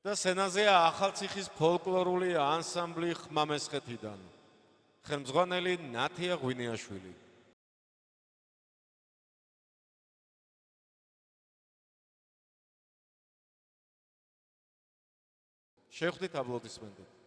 და სცენაზეა ახალციხის ფოლკლორული ანსამბლი ხმამესხეთიდან. ხელმძღვანელი ნათია ღვინიაშვილი. შევხვდით აპლოდისმენტები.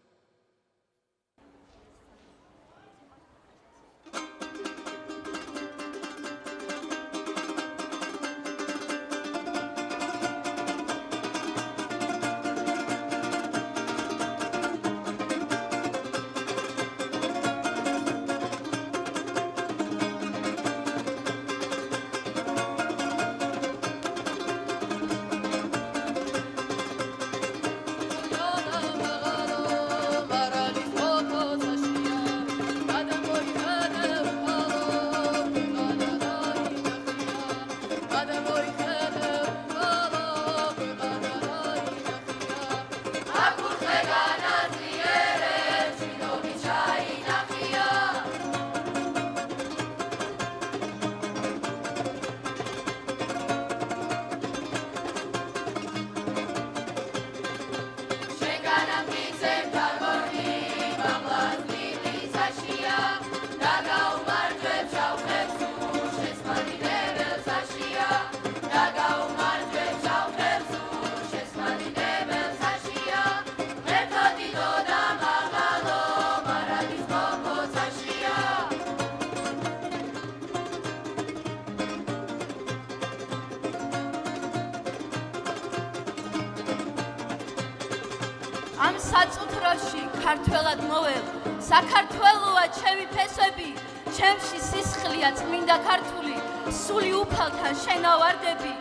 ამ საწუთროში ქართველად მოვალ საქართველოა ჩემი ფესვები ჩემში სისხლია წმინდა ქართული სული უფალთან შენავარდები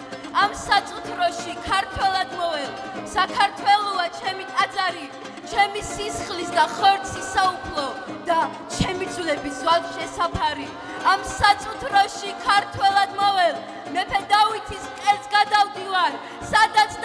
ამ საწუთროში ქართველად მოვალ საქართველოა ჩემი ტაძარი ჩემი სისხლის და ხორცის საუფლო და ჩემი ძვლების ვალ შესაფარი ამ საწუთროში ქართველად მოვალ მეფე დავითის ყელს გადავდივარ სადაც